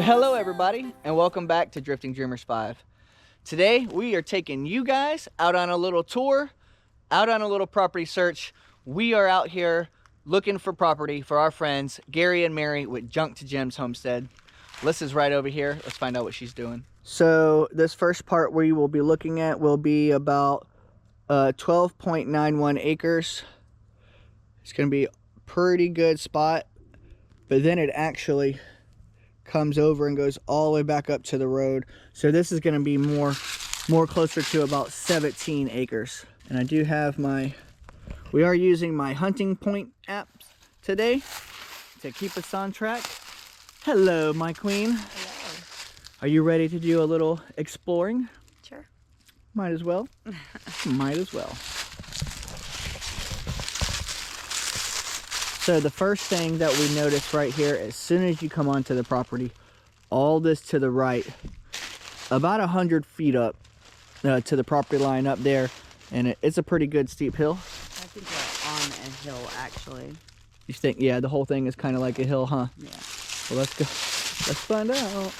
Hello everybody, and welcome back to Drifting Dreamers 5. Today we are taking you guys out on a little tour, out on a little property search. We are out here looking for property for our friends Gary and Mary with Junk to Gems Homestead. Lyssa's right over here. Let's find out what she's doing. So this first part we will be looking at will be about 12.91 acres. It's going to be a pretty good spot, but then it actually comes over and goes all the way back up to the road. So this is going to be more closer to about 17 acres. And I do have we are using my hunting point app today to keep us on track. Hello, my queen. Hello. Are you ready to do a little exploring? Sure. Might as well. Might as well. So the first thing that we notice right here, as soon as you come onto the property, all this to the right, about 100 feet up to the property line up there, and it's a pretty good steep hill. I think we're on a hill, actually. You think, yeah, the whole thing is kind of like a hill, huh? Yeah. Well, let's go. Let's find out.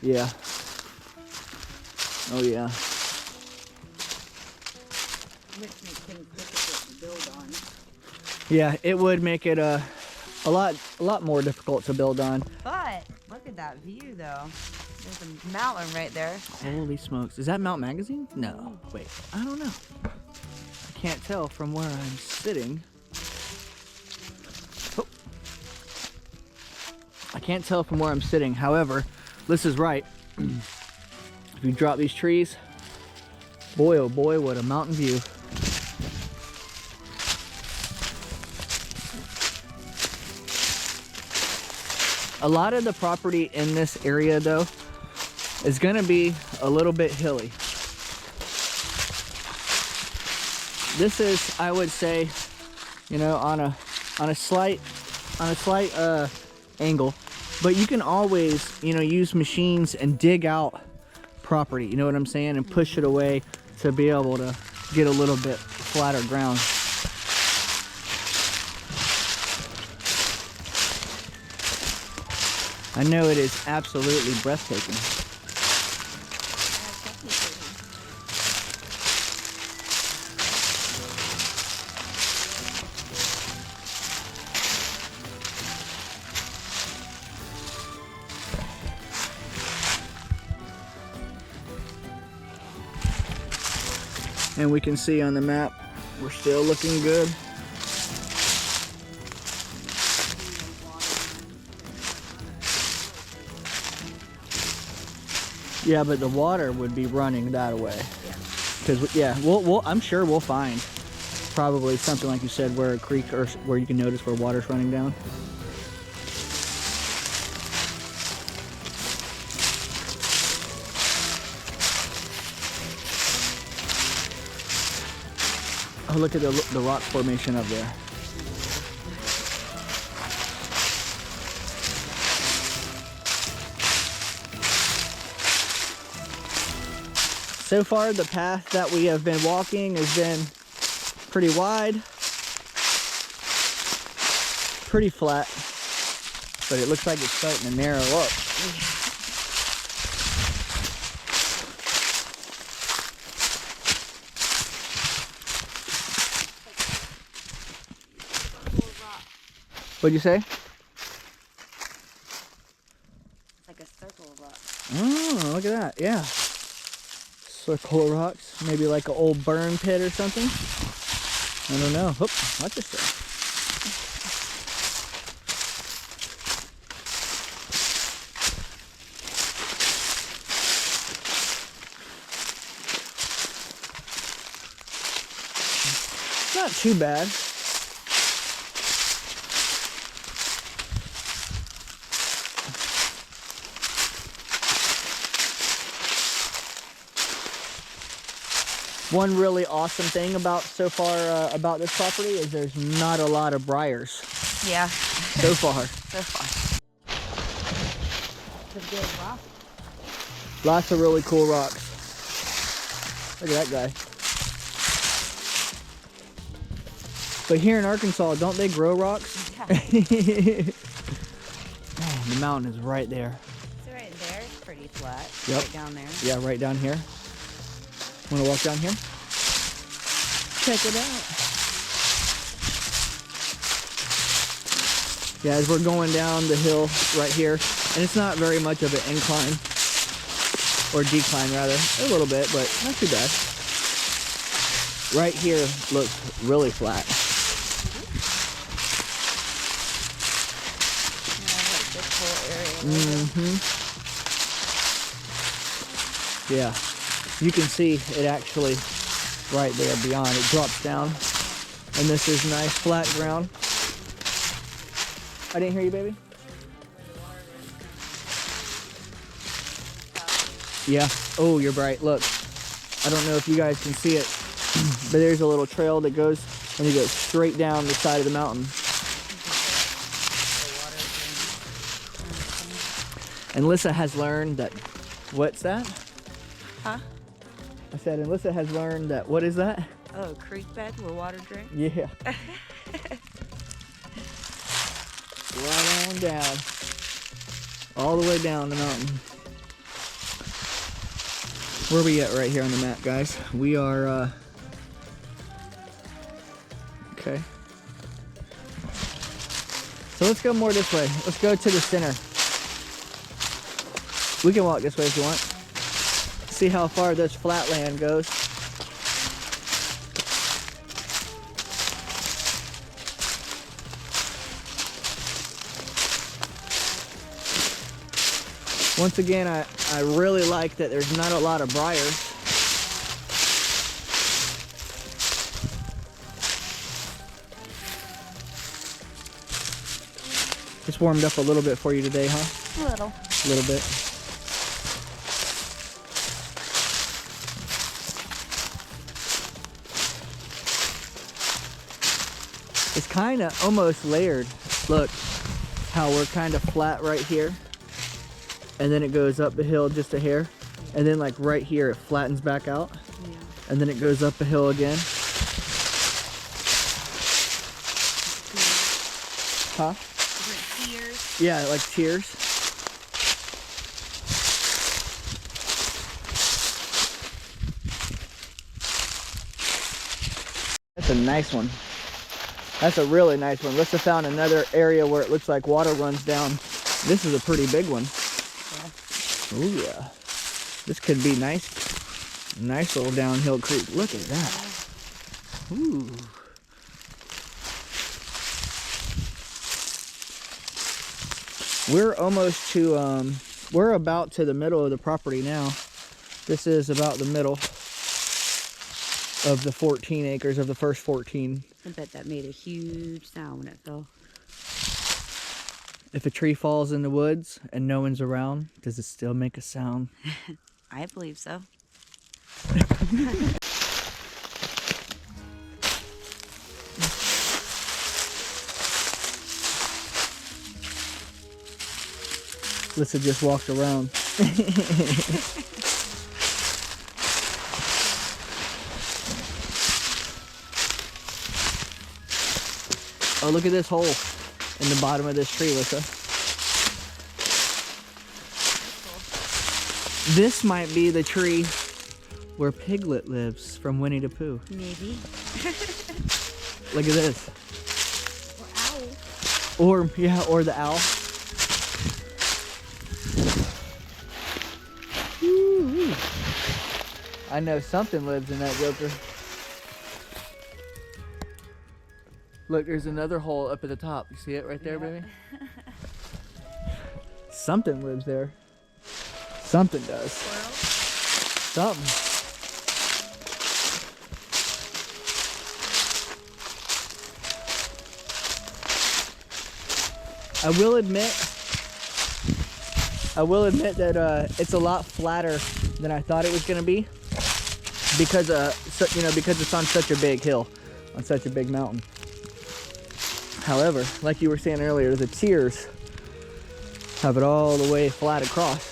Yeah. Oh yeah. Which makes things difficult to build on. Yeah, it would make it a lot more difficult to build on. But look at that view, though. There's a mountain right there. Holy smokes! Is that Mount Magazine? No. Wait, I don't know. I can't tell from where I'm sitting. Oh. I can't tell from where I'm sitting. However, Liz is right. If you drop these trees, boy oh boy, what a mountain view. A lot of the property in this area though is going to be a little bit hilly. This is, I would say, you know, on a slight angle, but you can always, you know, use machines and dig out property, you know what I'm saying, and push it away to be able to get a little bit flatter ground. I know it is absolutely breathtaking. And we can see on the map, we're still looking good. Yeah, but the water would be running that way. Because yeah, I'm sure we'll find probably something like you said, where a creek or where you can notice where water's running down. Oh, look at the rock formation up there. So far, the path that we have been walking has been pretty wide, pretty flat, but it looks like it's starting to narrow up. What'd you say? It's like a circle of rocks. Oh, look at that. Yeah. Circle of rocks. Maybe like an old burn pit or something. I don't know. Oop, watch yourself. Not too bad. One really awesome thing about so far about this property is there's not a lot of briars. Yeah. So far. So far. It's a good rock. Lots of really cool rocks. Look at that guy. But here in Arkansas, don't they grow rocks? Yeah. Man, the mountain is right there. So right there, it's pretty flat. Yep. Right down there. Yeah, right down here. Want to walk down here? Check it out. Yeah, as we're going down the hill right here, and it's not very much of an incline, or decline rather, a little bit, but not too bad. Right here looks really flat. Yeah, like this whole area. Yeah, you can see it actually right there beyond. It drops down, and this is nice flat ground. I didn't hear you, baby. Yeah. Oh, you're bright. Look. I don't know if you guys can see it, but there's a little trail that goes, and it goes straight down the side of the mountain. And Lyssa has learned that, what's that? Huh? I said, and Lyssa has learned that, what is that? Oh, creek bed where water drains? Yeah. Right on down. All the way down the mountain. Where are we at right here on the map, guys? We are, okay. So let's go more this way. Let's go to the center. We can walk this way if you want. See how far this flat land goes. Once again, I really like that there's not a lot of briars. Just warmed up a little bit for you today, huh? A little. A little bit. It's kind of almost layered. Look how we're kind of flat right here. And then it goes up the hill just a hair. And then like right here, it flattens back out. Yeah. And then it goes up a hill again. Huh? Different tiers. Yeah, like tiers. That's a nice one. That's a really nice one. Lyssa found another area where it looks like water runs down. This is a pretty big one. Oh yeah. This could be nice. Nice little downhill creek. Look at that. Ooh. We're almost to, we're about to the middle of the property now. This is about the middle of the 14 acres, of the first 14. I bet that made a huge sound when it fell. If a tree falls in the woods and no one's around, does it still make a sound? I believe so. Lyssa just walked around. Oh, look at this hole in the bottom of this tree, Lyssa. This might be the tree where Piglet lives from Winnie the Pooh. Maybe. Look at this. Or owl. Or the owl. Woo-hoo. I know something lives in that joker. Look, there's another hole up at the top. You see it right there, baby? Something lives there. Something does. Squirrel. Something. I will admit that it's a lot flatter than I thought it was gonna be, because because it's on such a big hill, on such a big mountain. However, like you were saying earlier, the tiers have it all the way flat across.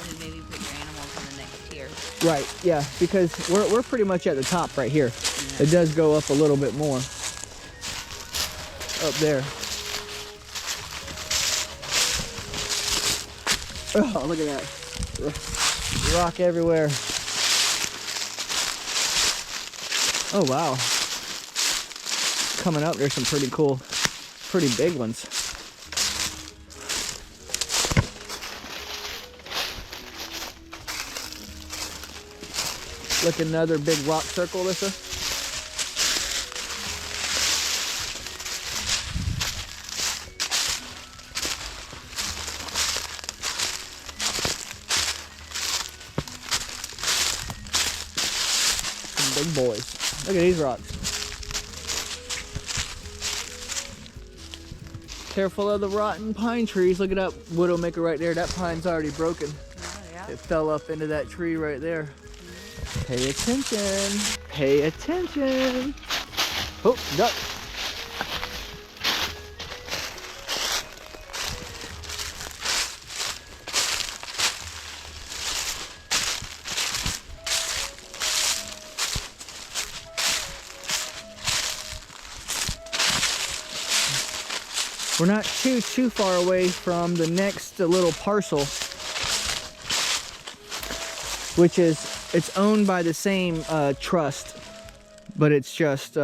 And then maybe put your animals on the next tier. Right, yeah, because we're pretty much at the top right here. Yeah. It does go up a little bit more. Up there. Oh, look at that. Rock everywhere. Oh, wow. Coming up, there's some pretty cool, pretty big ones. Look, another big rock circle, Alyssa. Some big boys. Look at these rocks. Careful of the rotten pine trees. Look at that widowmaker right there. That pine's already broken. Oh, yeah. It fell up into that tree right there. Pay attention. Pay attention. Oh, duck. We're not too far away from the next little parcel, which is, it's owned by the same trust, but it's just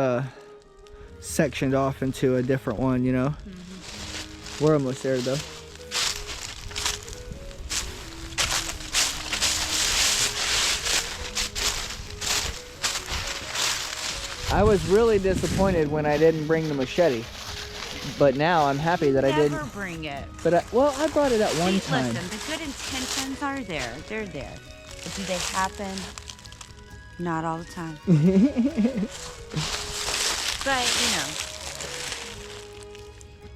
sectioned off into a different one, you know? Mm-hmm. We're almost there though. I was really disappointed when I didn't bring the machete. But now I'm happy that I didn't. Never bring it. But well, I brought it at one time. Listen, the good intentions are there. They're there. But do they happen? Not all the time. But, you know.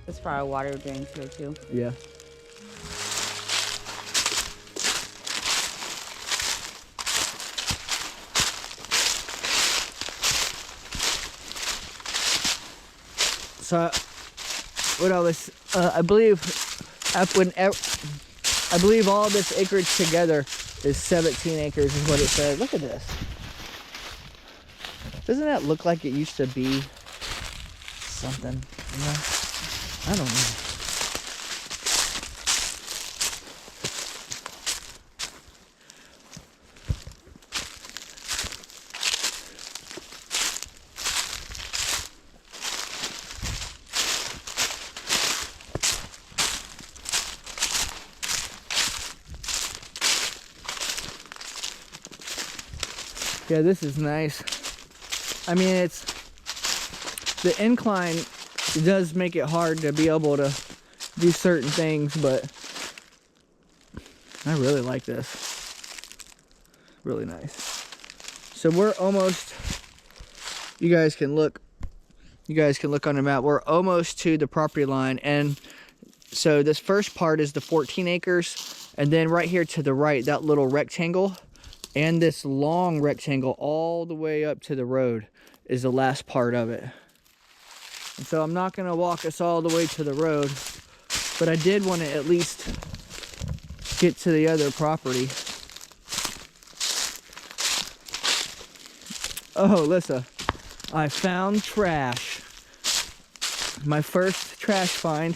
As far as water drains here, too. Yeah. So, what I was, I believe all this acreage together is 17 acres is what it said. Look at this. Doesn't that look like it used to be something? You know? I don't know. Yeah, this is nice. I mean, it's the incline does make it hard to be able to do certain things, but I really like this. Really nice. So we're almost, you guys can look on the map. We're almost to the property line, and so this first part is the 14 acres, and then right here to the right, that little rectangle and this long rectangle all the way up to the road is the last part of it. And so I'm not going to walk us all the way to the road, but I did want to at least get to the other property. Oh, Alyssa, I found trash. My first trash find.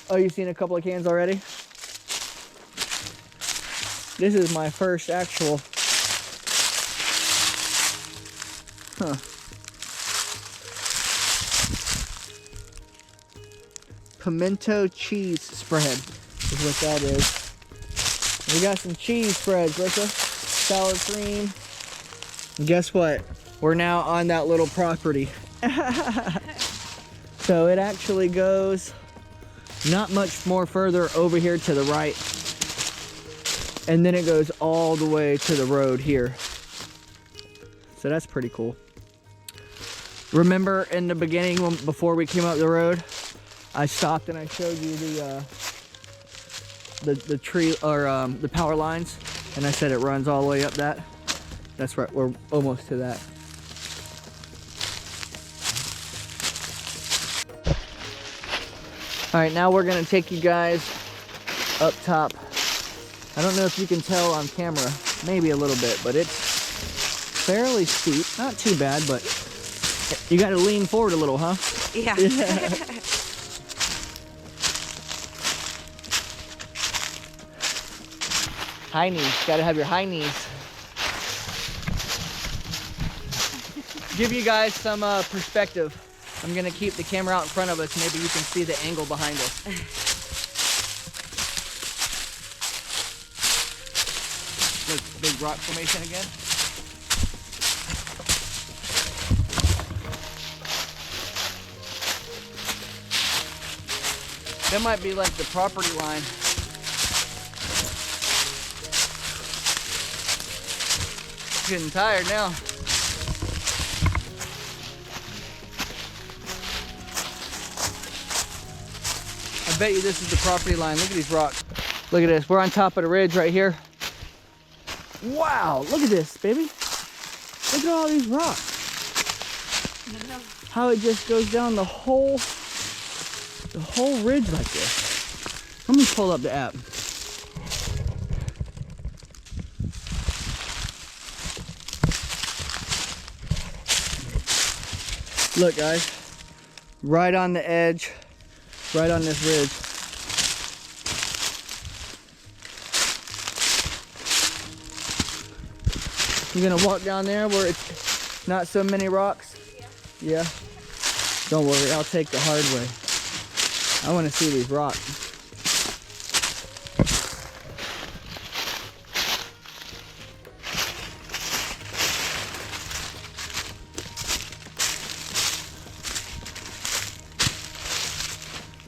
Oh, you've seen a couple of cans already? This is my first actual. Huh. Pimento cheese spread is what that is. We got some cheese spreads, Alyssa. Sour cream. And guess what? We're now on that little property. So it actually goes not much more further over here to the right. And then it goes all the way to the road here. So that's pretty cool. Remember in the beginning, before we came up the road, I stopped and I showed you the tree, or the power lines, and I said it runs all the way up that. That's right, we're almost to that. All right, now we're gonna take you guys up top. I don't know if you can tell on camera, maybe a little bit, but it's fairly steep. Not too bad, but you got to lean forward a little, huh? Yeah. High knees, got to have your high knees. Give you guys some perspective. I'm gonna keep the camera out in front of us. Maybe you can see the angle behind us. Look, big rock formation again. That might be like the property line. Getting tired now. I bet you this is the property line. Look at these rocks. Look at this. We're on top of the ridge right here. Wow, look at this, baby. Look at all these rocks. How it just goes down the whole ridge like this. Let me pull up the app. Look, guys, right on the edge, right on this ridge. You're gonna walk down there where it's not so many rocks? Yeah. Don't worry, I'll take the hard way. I want to see these rocks.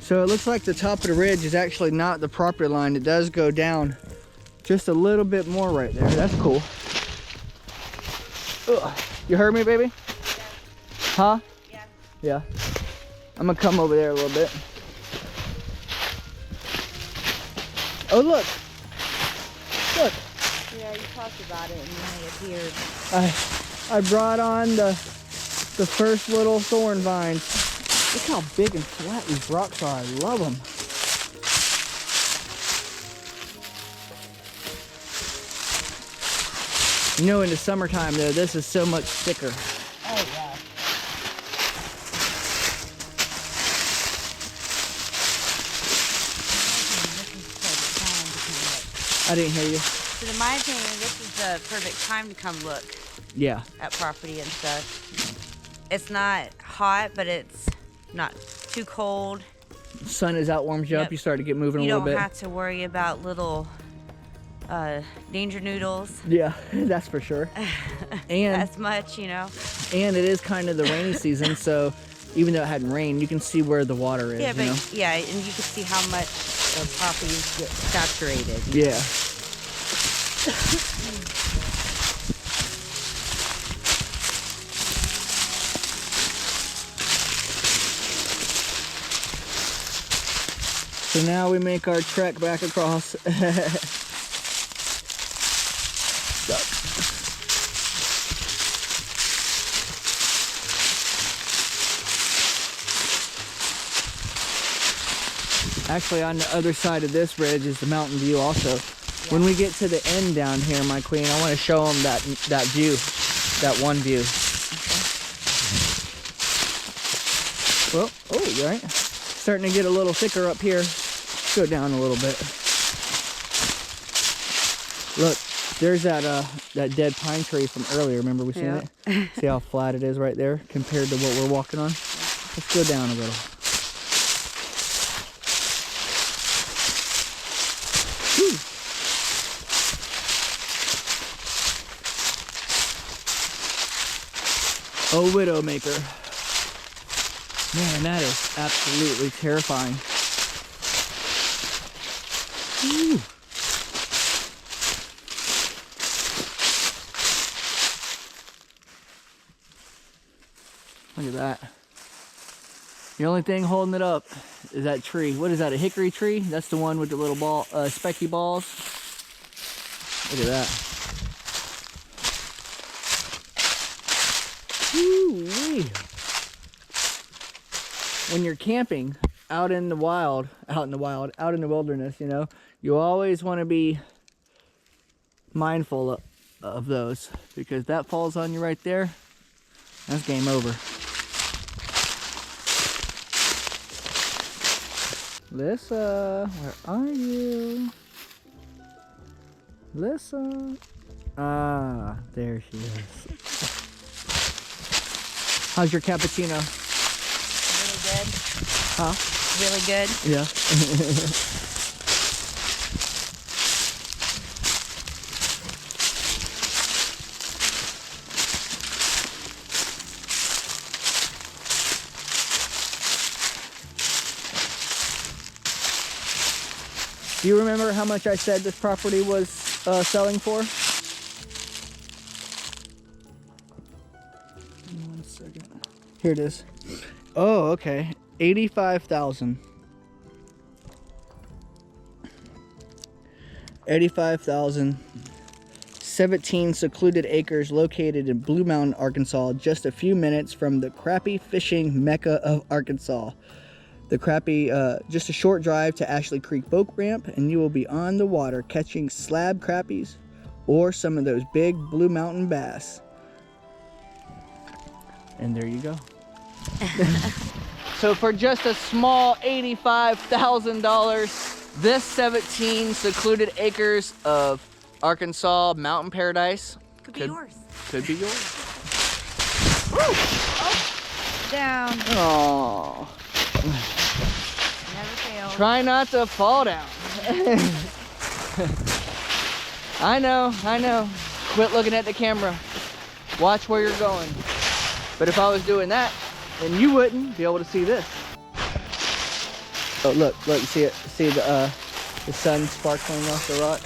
So it looks like the top of the ridge is actually not the property line. It does go down just a little bit more right there. That's cool. Ugh. You heard me, baby? Yeah. Huh? Yeah. Yeah. I'm gonna come over there a little bit. Oh, look. Look. Yeah, you talked about it and then it appeared. I brought on the first little thorn vines. Look how big and flat these rocks are. I love them. You know, in the summertime though, this is so much thicker. Oh yeah. I didn't hear you. So in my opinion, this is the perfect time to come look. Yeah. At property and stuff. It's not hot, but it's not too cold. The sun is out, warms you up, you start to get moving a little bit. You don't have to worry about little danger noodles. Yeah, that's for sure. And as much, you know. And it is kind of the rainy season, so even though it hadn't rained, you can see where the water is. Yeah, but you know? yeah, and you can see how much the properties get saturated. Yeah. So now we make our trek back across. Actually, on the other side of this ridge is the mountain view also. Yeah. When we get to the end down here, my queen, I want to show them that view, that one view. Okay. Well, oh, you all right? Starting to get a little thicker up here. Go down a little bit. Look, there's that dead pine tree from earlier. Remember we seen it? See how flat it is right there compared to what we're walking on? Let's go down a little. Whew. Oh, Widowmaker. Man, that is absolutely terrifying. Whew. Look at that. The only thing holding it up is that tree. What is that, a hickory tree? That's the one with the little ball, specky balls. Look at that. Woo-wee. When you're camping out in the wilderness, you know, you always want to be mindful of those, because that falls on you right there, that's game over. Lyssa, where are you? Lyssa. Ah, there she is. How's your cappuccino? Really good. Huh? Really good. Yeah. Do you remember how much I said this property was selling for? 1 second. Here it is. Oh, okay. 85,000. 85,000. 17 secluded acres located in Blue Mountain, Arkansas, just a few minutes from the crappie fishing mecca of Arkansas. The crappie, just a short drive to Ashley Creek Boat Ramp, and you will be on the water catching slab crappies or some of those big Blue Mountain bass. And there you go. So for just a small $85,000, this 17 secluded acres of Arkansas mountain paradise Could be yours. Could be yours. Oh, down. Oh. Never fails. Try not to fall down. I know. Quit looking at the camera. Watch where you're going. But if I was doing that, then you wouldn't be able to see this. Oh, look, you see it? See the sun sparkling off the rock?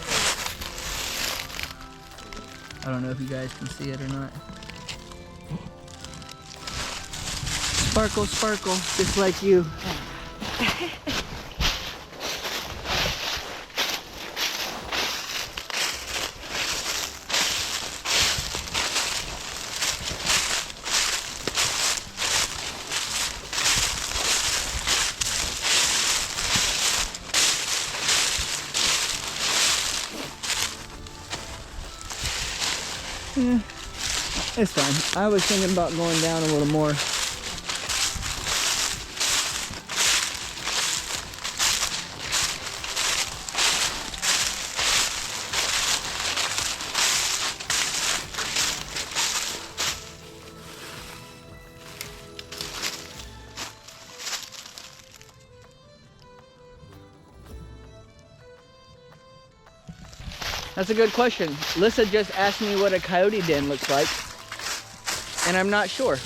I don't know if you guys can see it or not. Sparkle, sparkle, just like you. Yeah, it's fine. I was thinking about going down a little more. That's a good question. Lyssa just asked me what a coyote den looks like, and I'm not sure.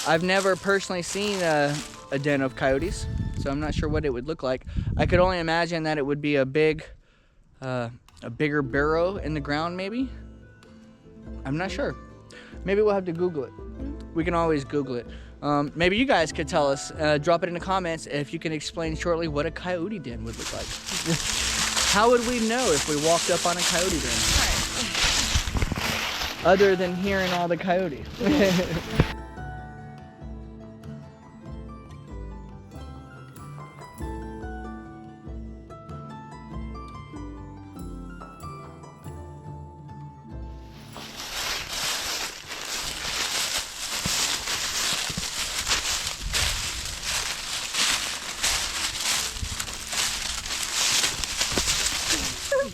I've never personally seen a den of coyotes, so I'm not sure what it would look like. I could only imagine that it would be a bigger burrow in the ground, maybe. I'm not sure. Maybe we'll have to Google it. We can always Google it. Maybe you guys could tell us, drop it in the comments if you can explain shortly what a coyote den would look like. How would we know if we walked up on a coyote den? Right. Other than hearing all the coyotes.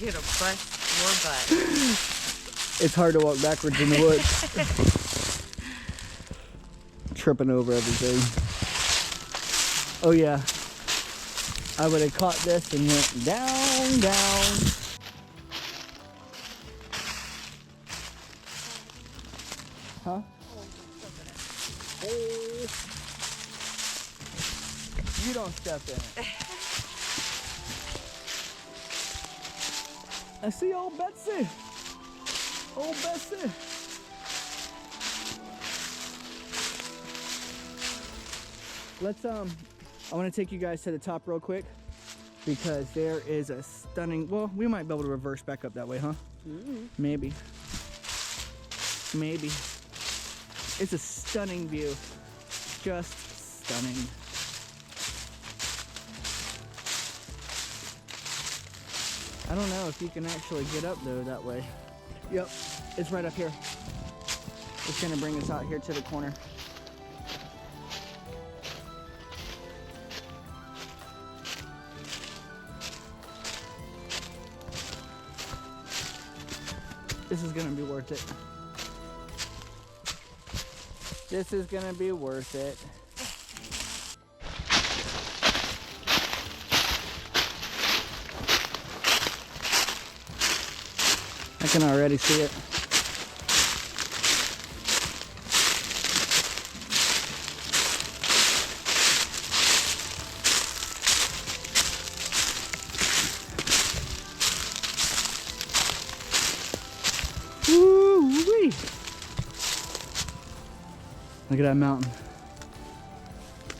You're gonna bust your butt. It's hard to walk backwards in the woods. Tripping over everything. Oh yeah. I would have caught this and went down, down. Huh? Oh. You don't step in it. I see old Betsy. Old Betsy. Let's I want to take you guys to the top real quick because there is a stunning, well, we might be able to reverse back up that way, huh? Mm-hmm. Maybe. It's a stunning view. Just stunning. I don't know if you can actually get up though that way. Yep, it's right up here. It's gonna bring us out here to the corner. This is gonna be worth it. This is gonna be worth it. I can already see it. Woo-wee. Look at that mountain.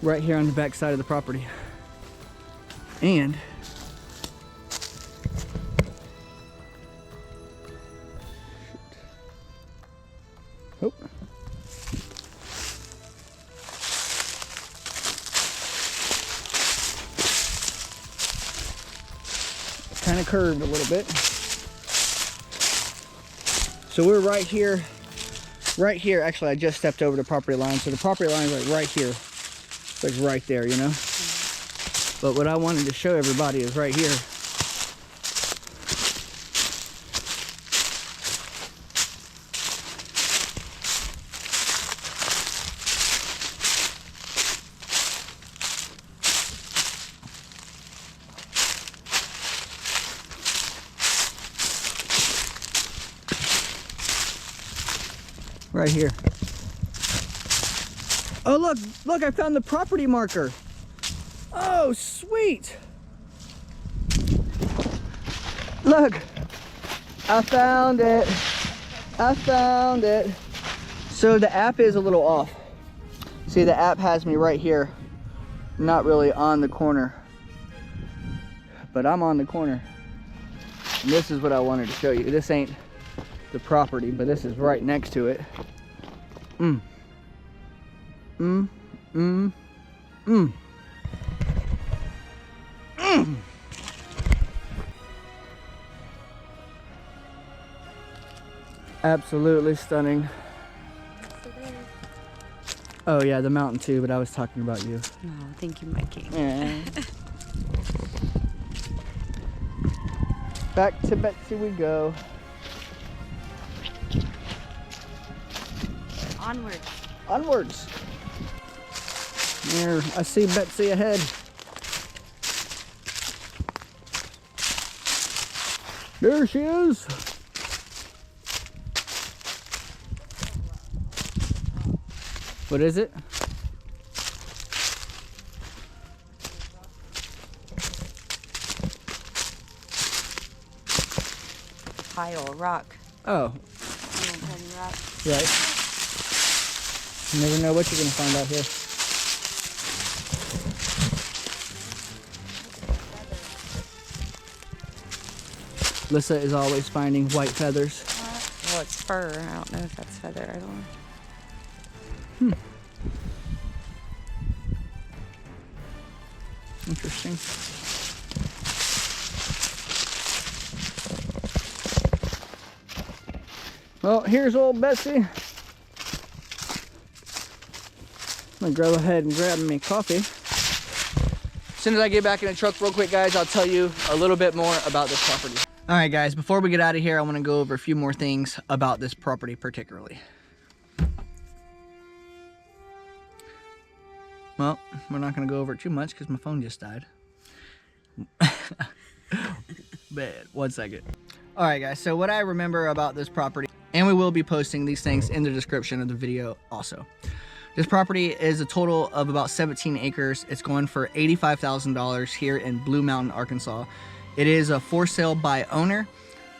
Right here on the back side of the property. And oh. Kind of curved a little bit. So we're right here. Right here, actually I just stepped over the property line. So the property line is like right here. It's like right there, you know? But what I wanted to show everybody is right here. Right here. Oh look, I found the property marker. Oh, sweet. Look, I found it. I found it. So the app is a little off. See, the app has me right here, not really on the corner, but I'm on the corner. And this is what I wanted to show you. This ain't the property, but this is right next to it. Absolutely stunning. Oh yeah, the mountain too, but I was talking about you. Oh, thank you, Mikey. Yeah. Back to Betsy we go. Onward. Onwards. There, I see Betsy ahead. There she is. What is it? Pile, rock. Oh, Rock. right. You never know what you're gonna find out here. Lyssa is always finding white feathers. Well, it's fur. I don't know if that's feather. I don't know. Interesting. Well, here's old Betsy. I'm gonna go ahead and grab me coffee. As soon as I get back in the truck real quick, guys, I'll tell you a little bit more about this property. All right, guys, before we get out of here, I want to go over a few more things about this property particularly. Well, we're not going to go over it too much because my phone just died. Bad. 1 second. All right, guys, so what I remember about this property, and we will be posting these things in the description of the video also. This property is a total of about 17 acres. It's going for $85,000 here in Blue Mountain, Arkansas. It is a for sale by owner,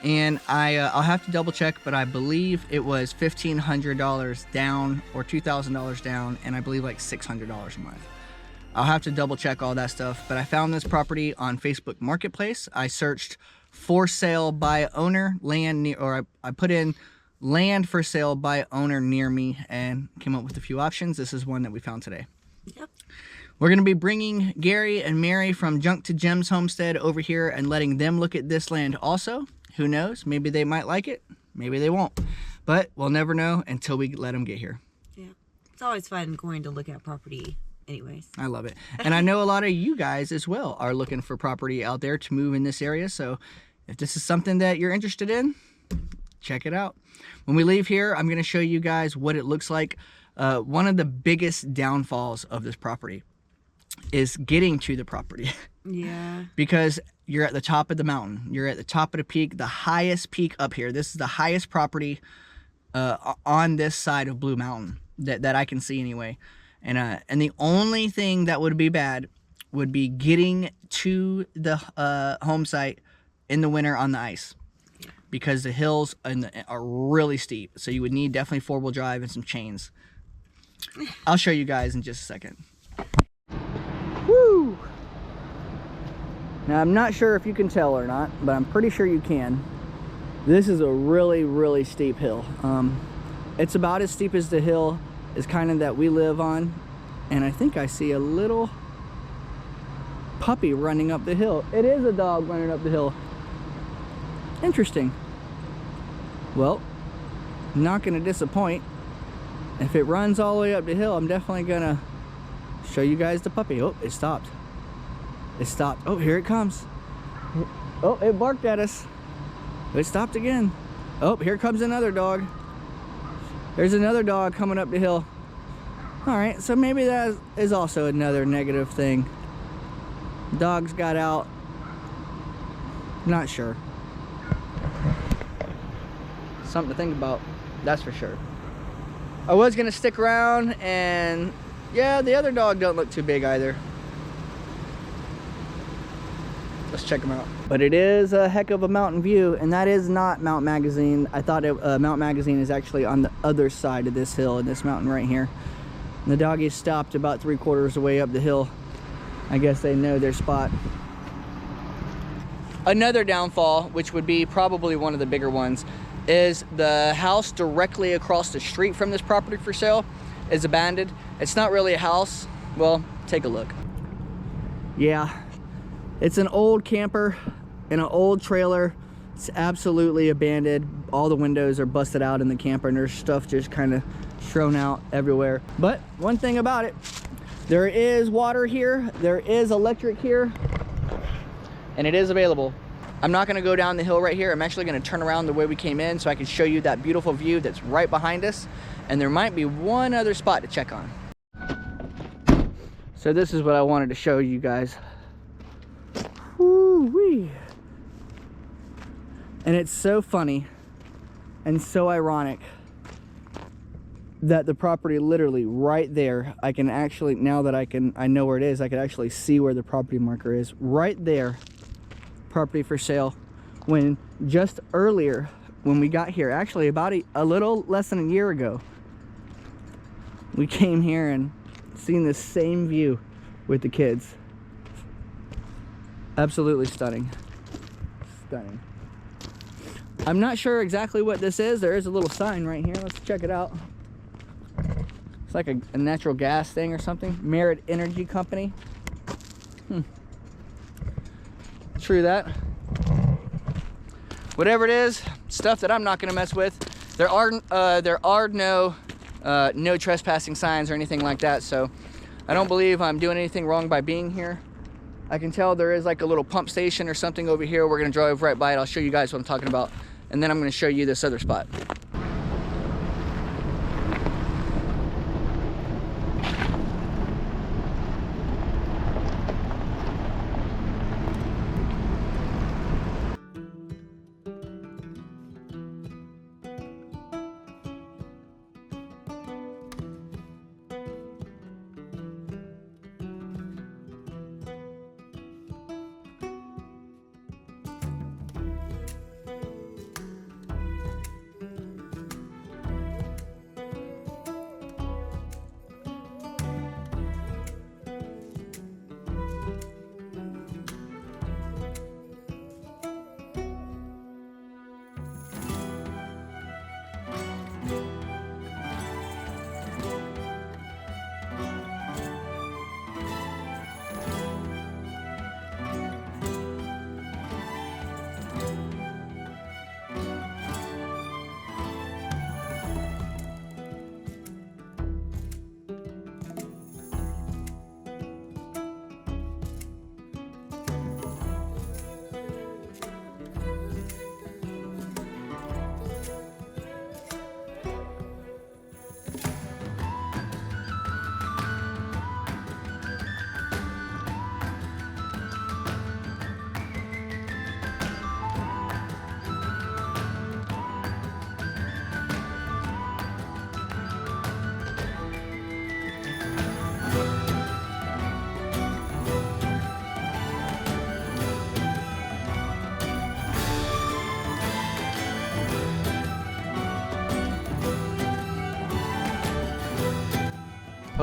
and I'll have to double check, but I believe it was $1,500 down or $2,000 down, and I believe like $600 a month. I'll have to double check all that stuff, but I found this property on Facebook Marketplace. I searched for sale by owner land near, or I put in land for sale by owner near me and came up with a few options. This is one that we found today. Yep. We're going to be bringing Gary and Mary from Junk to Gems Homestead over here and letting them look at this land also. Who knows? Maybe they might like it. Maybe they won't. But we'll never know until we let them get here. Yeah. It's always fun going to look at property anyways. I love it. And I know a lot of you guys as well are looking for property out there to move in this area. So if this is something that you're interested in, check it out. When we leave here, I'm going to show you guys what it looks like. One of the biggest downfalls of this property is getting to the property. Yeah. Because you're at the top of the mountain. You're at the top of the peak, the highest peak up here. This is the highest property on this side of Blue Mountain that I can see anyway. And the only thing that would be bad would be getting to the home site in the winter on the ice. Because the hills are really steep. So you would need definitely four-wheel drive and some chains. I'll show you guys in just a second. Woo! Now I'm not sure if you can tell or not, but I'm pretty sure you can. This is a really, really steep hill. It's about as steep as the hill is kind of that we live on. And I think I see a little puppy running up the hill. It is a dog running up the hill. Interesting. Well, I'm not going to disappoint. If it runs all the way up the hill, I'm definitely going to show you guys the puppy. Oh, it stopped. It stopped. Oh, here it comes. Oh, it barked at us. It stopped again. Oh, here comes another dog. There's another dog coming up the hill. All right, so maybe that is also another negative thing. Dogs got out. Not sure. Something to think about, that's for sure. I was gonna stick around, and yeah, the other dog don't look too big either. Let's check them out. But it is a heck of a mountain view, and that is not Mount Magazine. I thought Mount Magazine is actually on the other side of this hill, in this mountain right here. And the doggies stopped about 3/4 of the way up the hill. I guess they know their spot. Another downfall, which would be probably one of the bigger ones, is the house directly across the street from this property for sale is abandoned. It's not really a house. Well, take a look. Yeah, it's an old camper in an old trailer. It's absolutely abandoned. All the windows are busted out in the camper, and there's stuff just kind of thrown out everywhere. But one thing about it, there is water here, there is electric here, and it is available. I'm not going to go down the hill right here. I'm actually going to turn around the way we came in so I can show you that beautiful view that's right behind us. And there might be one other spot to check on. So this is what I wanted to show you guys. Woo-wee. And it's so funny and so ironic that the property literally right there, I can actually, now that I know where it is, I can actually see where the property marker is. Right there, property for sale. When just earlier, when we got here, actually about a little less than a year ago, we came here and seen the same view with the kids. Absolutely stunning. Stunning. I'm not sure exactly what this is. There is a little sign right here. Let's check it out. It's like a natural gas thing or something. Merit Energy Company. True that. Whatever it is, stuff that I'm not going to mess with. There are no trespassing signs or anything like that, so I don't believe I'm doing anything wrong by being here. I can tell there is like a little pump station or something over here. We're going to drive right by it. I'll show you guys what I'm talking about, and then I'm going to show you this other spot.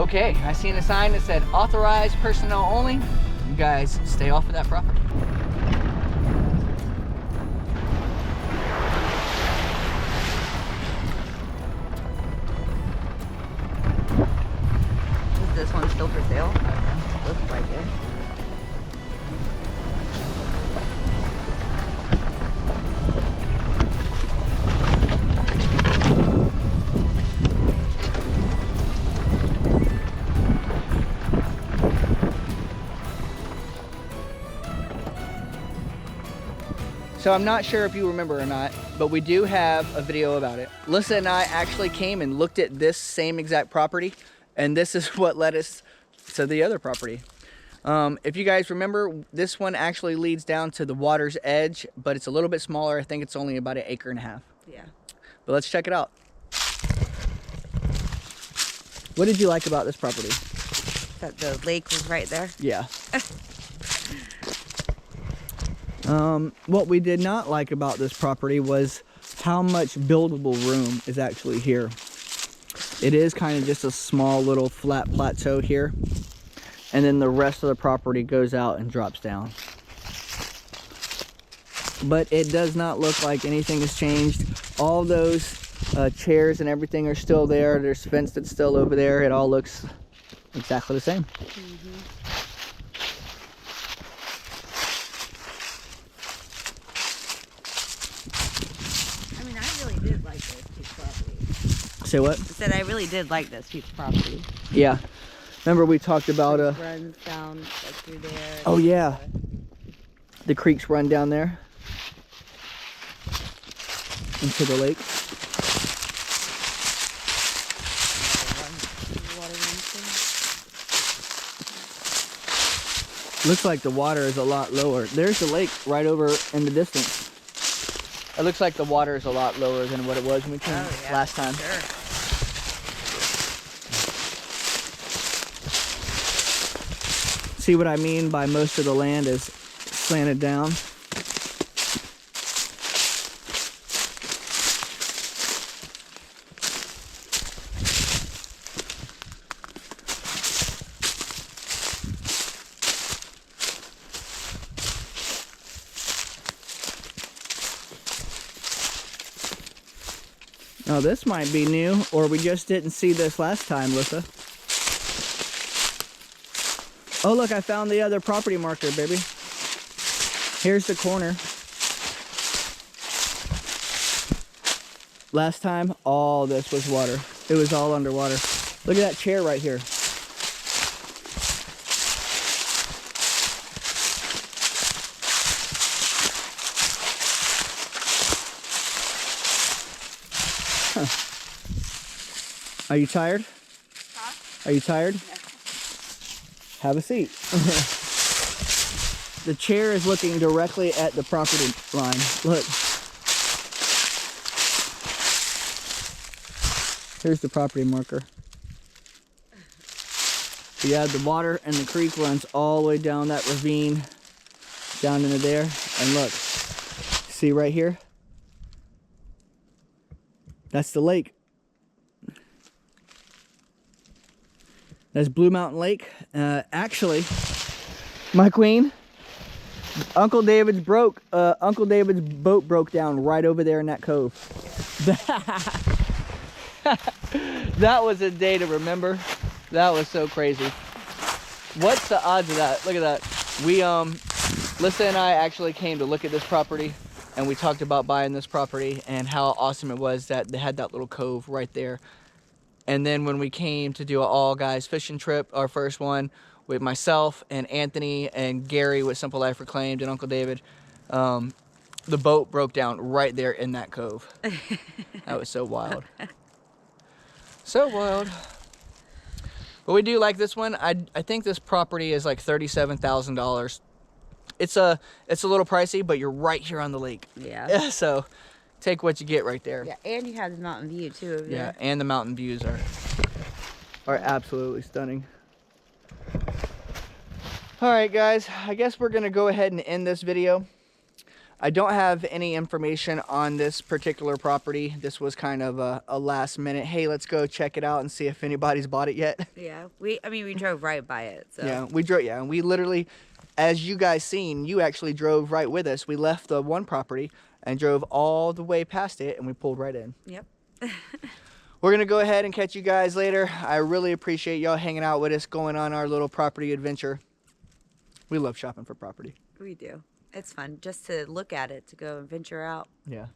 Okay, I seen a sign that said authorized personnel only. You guys stay off of that property. Is this one still for sale? Looks like it. So I'm not sure if you remember or not, but we do have a video about it. Lyssa and I actually came and looked at this same exact property, and this is what led us to the other property. If you guys remember, this one actually leads down to the water's edge, but it's a little bit smaller. I think it's only about 1.5 acres. Yeah. But let's check it out. What did you like about this property? That the lake was right there. Yeah. What we did not like about this property was how much buildable room is actually here. It is kind of just a small little flat plateau here, and then the rest of the property goes out and drops down. But it does not look like anything has changed. All those chairs and everything are still there. There's fence that's still over there. It all looks exactly the same. I mean, I really did like this piece of property. Say what? I said I really did like this piece of property. Yeah. Remember we talked about Runs down like through there. oh yeah. The creeks run down there into the lake. Looks like the water is a lot lower. There's the lake right over in the distance. It looks like the water is a lot lower than what it was when we came last time. Sure. See what I mean by most of the land is slanted down? Now this might be new, or we just didn't see this last time, Lyssa. Oh look, I found the other property marker, baby. Here's the corner. Last time, all this was water. It was all underwater. Look at that chair right here. Huh. Are you tired? Huh? Are you tired? Yeah. Have a seat. The chair is looking directly at the property line. Look. Here's the property marker. Yeah, the water and the creek runs all the way down that ravine, down into there. And look, see right here? That's the lake. That's Blue Mountain Lake. Actually, my queen, Uncle David's boat broke down right over there in that cove. That was a day to remember. That was so crazy. What's the odds of that? Look at that. We Lyssa and I actually came to look at this property, and we talked about buying this property and how awesome it was that they had that little cove right there. And then when we came to do an all guys fishing trip, our first one with myself and Anthony and Gary with Simple Life Reclaimed and Uncle David, the boat broke down right there in that cove. That was so wild. So wild. But we do like this one. I think this property is like $37,000. It's a little pricey, but you're right here on the lake. Yeah. So take what you get right there. Yeah, and you have the mountain view too over there. Yeah, and the mountain views are absolutely stunning. All right, guys, I guess we're gonna go ahead and end this video. I don't have any information on this particular property. This was kind of a last minute, hey, let's go check it out and see if anybody's bought it yet. Yeah, we drove right by it. So. Yeah, we drove. Yeah, and we literally, as you guys seen, you actually drove right with us. We left the one property and drove all the way past it, and we pulled right in. Yep. We're gonna go ahead and catch you guys later. I really appreciate y'all hanging out with us, going on our little property adventure. We love shopping for property. We do. It's fun just to look at it, to go and venture out. Yeah.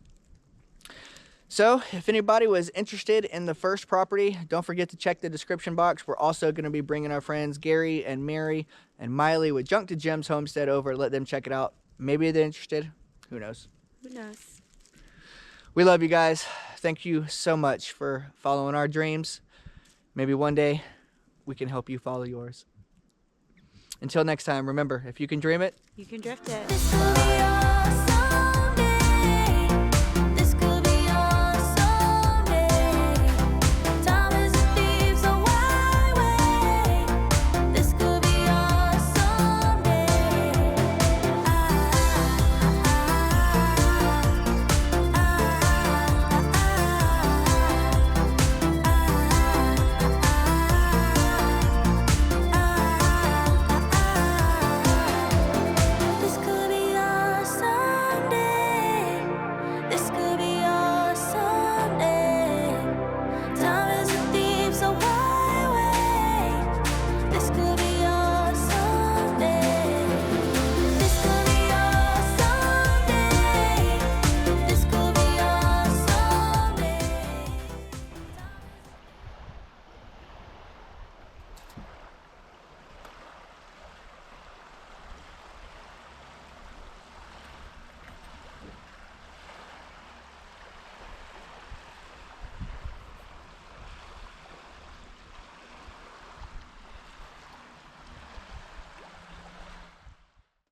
So if anybody was interested in the first property, don't forget to check the description box. We're also going to be bringing our friends Gary and Mary and Miley with Junk to Gems Homestead over. Let them check it out. Maybe they're interested. Who knows? Who knows? We love you guys. Thank you so much for following our dreams. Maybe one day we can help you follow yours. Until next time, remember, if you can dream it, You can drift it.